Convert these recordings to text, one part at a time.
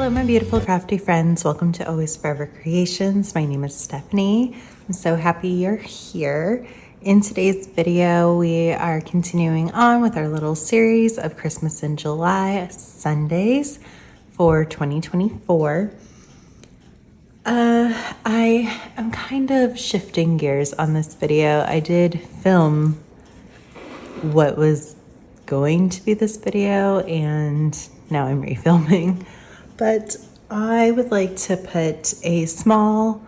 Hello, my beautiful crafty friends. Welcome to Always Forever Creations. My name is Stephanie. I'm so happy you're here. In today's video, we are continuing on with our little series of Christmas in July Sundays for 2024. I am kind of shifting gears on this video. I did film what was going to be this video and now I'm refilming. But I would like to put a small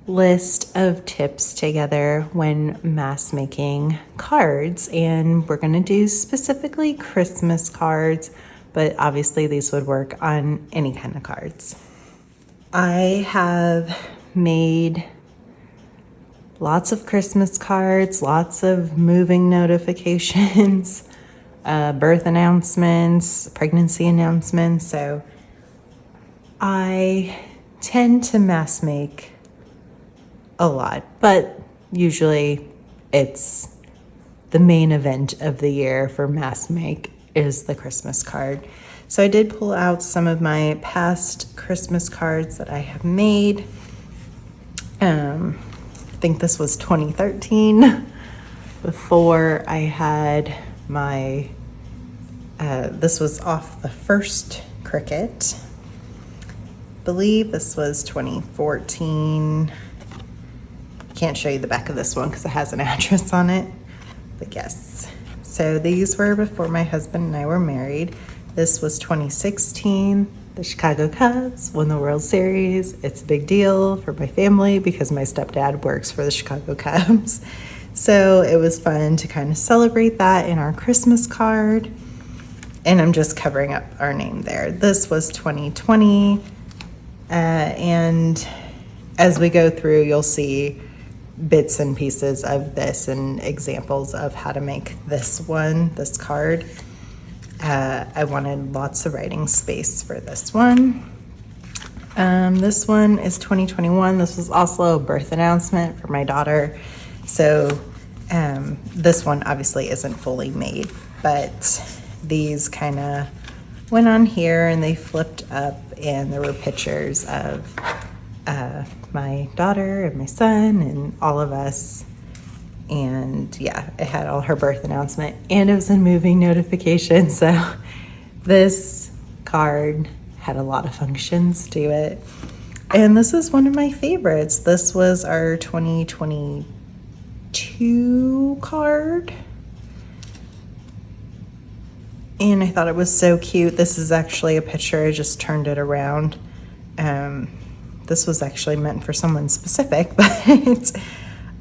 list of tips together when mass making cards, and we're going to do specifically Christmas cards, but obviously these would work on any kind of cards. I have made lots of Christmas cards, lots of moving notifications, birth announcements, pregnancy announcements, so I tend to mass make a lot, but usually it's the main event of the year for mass make is the Christmas card. So I did pull out some of my past Christmas cards that I have made. I think this was 2013. Before I had my, this was off the first Cricut. Believe this was 2014. Can't show you the back of this one because it has an address on it, but yes. So these were before my husband and I were married. This was 2016. The Chicago Cubs won the World Series. It's a big deal for my family because my stepdad works for the Chicago Cubs. So it was fun to kind of celebrate that in our Christmas card. And I'm just covering up our name there. This was 2020. And as we go through, you'll see bits and pieces of this and examples of how to make this card. I wanted lots of writing space for this one. This one is 2021. This was also a birth announcement for my daughter. So this one obviously isn't fully made, but these kind of went on here and they flipped up and there were pictures of my daughter and my son and all of us. And yeah, it had all her birth announcement and it was a moving notification. So this card had a lot of functions to it. And this is one of my favorites. This was our 2022 card. And I thought it was so cute. This is actually a picture. I just turned it around. This was actually meant for someone specific, but I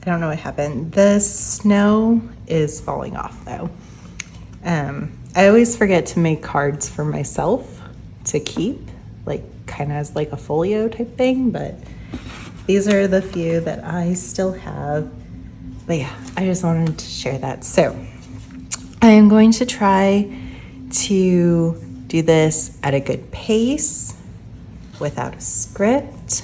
don't know what happened. The snow is falling off though. I always forget to make cards for myself to keep, like kind of as like a folio type thing, but these are the few that I still have. But yeah, I just wanted to share that. So I am going to try to do this at a good pace without a script,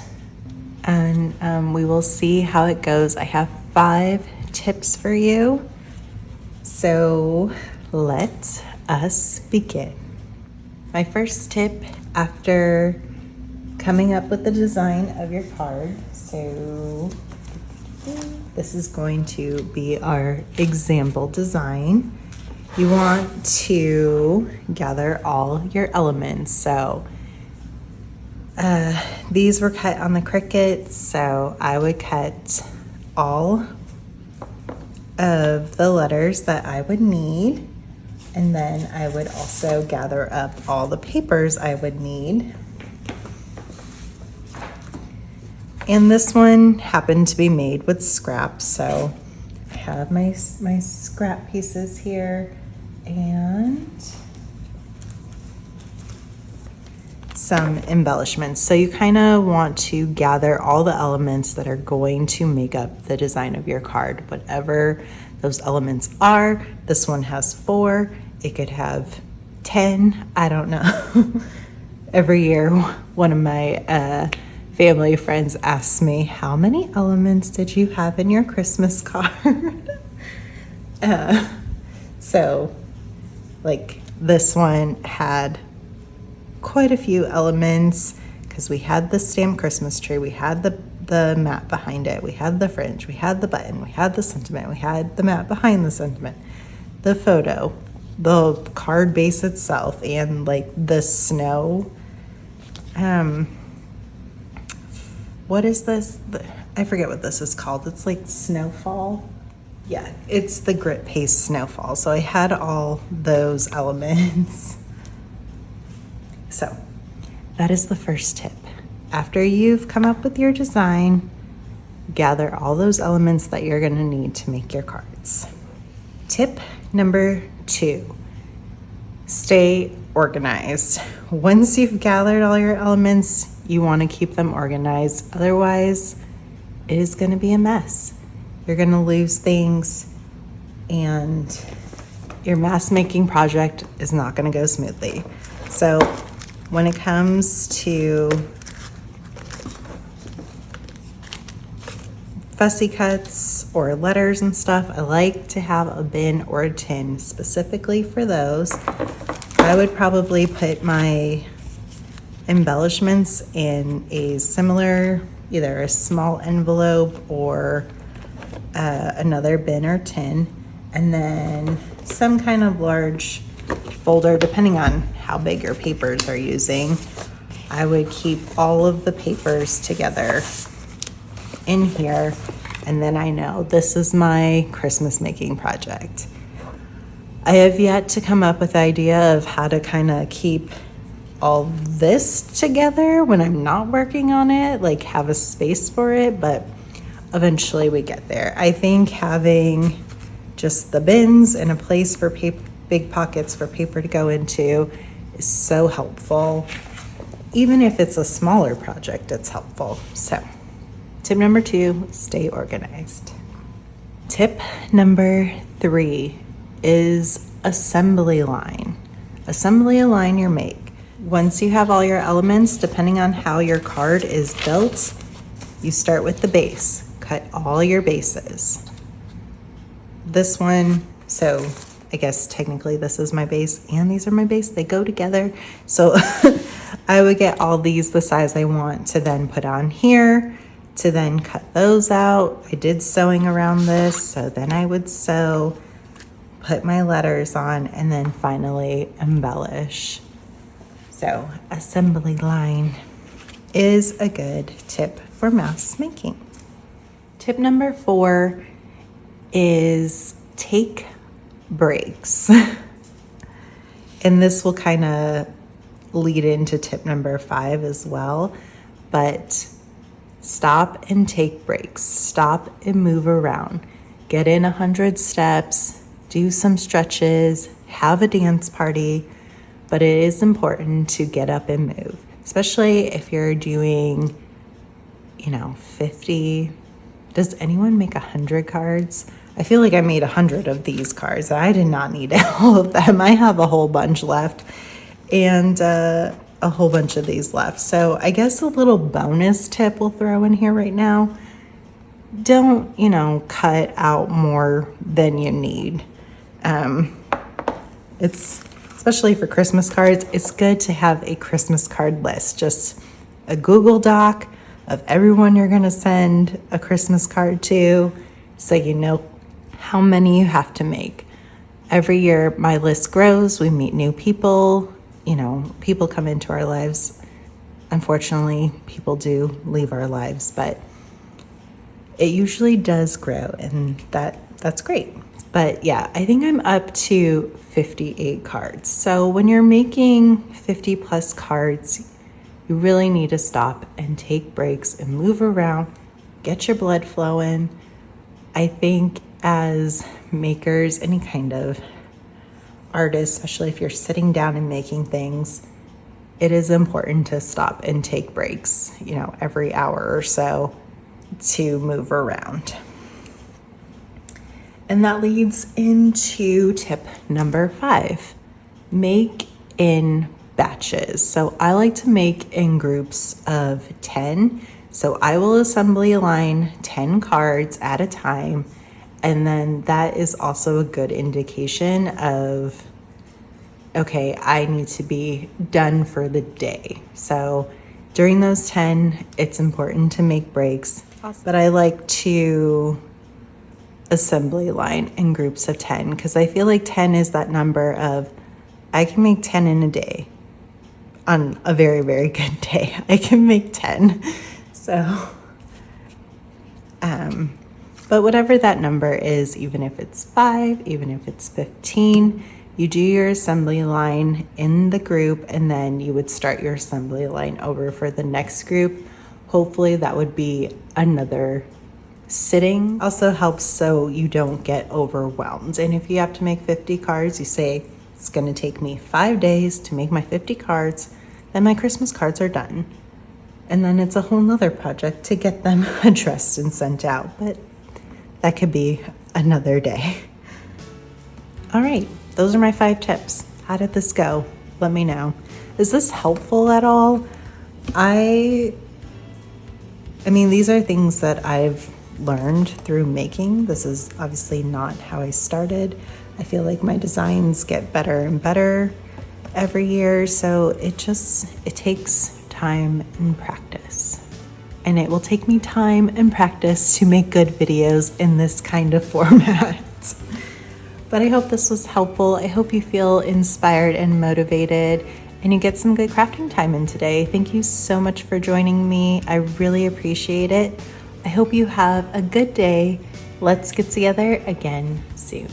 and we will see how it goes. I have 5 tips for you, so let us begin. My first tip after coming up with the design of your card, so this is going to be our example design. You want to gather all your elements. So these were cut on the Cricut, so I would cut all of the letters that I would need, and then I would also gather up all the papers I would need. And this one happened to be made with scrap, so I have my scrap pieces here and some embellishments. So you kind of want to gather all the elements that are going to make up the design of your card, whatever those elements are. This one has 4. It could have 10. I don't know. Every year, one of my family friends asks me, how many elements did you have in your Christmas card? So like this one had quite a few elements because we had the stamped Christmas tree, we had the mat behind it, we had the fringe, we had the button, we had the sentiment, we had the mat behind the sentiment, the photo, the card base itself, and like the snow. What is this? I forget what this is called. It's like snowfall. Yeah, it's the grit paste snowfall. So I had all those elements. So that is the first tip. After you've come up with your design, gather all those elements that you're going to need to make your cards. Tip number 2, stay organized. Once you've gathered all your elements, you want to keep them organized. Otherwise, it is going to be a mess. You're going to lose things, and your mask making project is not going to go smoothly. So when it comes to fussy cuts or letters and stuff, I like to have a bin or a tin specifically for those. I would probably put my embellishments in a similar, either a small envelope or another bin or tin, and then some kind of large folder, depending on how big your papers are using. I would keep all of the papers together in here, and then I know this is my Christmas making project. I have yet to come up with the idea of how to kind of keep all this together when I'm not working on it, like have a space for it, but eventually we get there. I think having just the bins and a place for big pockets for paper to go into is so helpful. Even if it's a smaller project, it's helpful. So tip number 2, stay organized. Tip number 3 is assembly line. Assembly line your make. Once you have all your elements, depending on how your card is built, you start with the base. Cut all your bases. This one, so I guess technically this is my base and these are my base. They go together. So I would get all these the size I want to then put on here, to then cut those out. I did sewing around this, so then I would sew, put my letters on, and then finally embellish. So assembly line is a good tip for mask making. Tip number 4 is take breaks. And this will kind of lead into tip number 5 as well, but stop and take breaks. Stop and move around. Get in 100 steps, do some stretches, have a dance party, but it is important to get up and move, especially if you're doing, 50. Does anyone make 100 cards? I feel like I made 100 of these cards. I did not need all of them. I have a whole bunch left and a whole bunch of these left. So I guess a little bonus tip we'll throw in here right now. Don't, cut out more than you need. It's especially for Christmas cards, it's good to have a Christmas card list, just a Google Doc of everyone you're going to send a Christmas card to, so you know how many you have to make. Every year my list grows, we meet new people, people come into our lives. Unfortunately, people do leave our lives, but it usually does grow, and that's great. But yeah, I think I'm up to 58 cards. So when you're making 50 plus cards, you really need to stop and take breaks and move around, get your blood flowing. I think as makers, any kind of artist, especially if you're sitting down and making things, it is important to stop and take breaks, every hour or so to move around. And that leads into tip number 5, make in batches. So I like to make in groups of 10. So I will assembly line 10 cards at a time. And then that is also a good indication of okay, I need to be done for the day. So during those 10, it's important to make breaks. Awesome. But I like to assembly line in groups of 10 because I feel like 10 is that number of I can make 10 in a day. On a very, very good day, I can make 10. So, but whatever that number is, even if it's 5, even if it's 15, you do your assembly line in the group and then you would start your assembly line over for the next group. Hopefully that would be another sitting. Also helps so you don't get overwhelmed. And if you have to make 50 cards, you say, it's going to take me 5 days to make my 50 cards. Then my Christmas cards are done. And then it's a whole nother project to get them addressed and sent out. But that could be another day. All right, those are my 5 tips. How did this go? Let me know. Is this helpful at all? I mean, these are things that I've learned through making. This is obviously not how I started. I feel like my designs get better and better every year. So it takes time and practice. And it will take me time and practice to make good videos in this kind of format. But I hope this was helpful. I hope you feel inspired and motivated and you get some good crafting time in today. Thank you so much for joining me. I really appreciate it. I hope you have a good day. Let's get together again soon.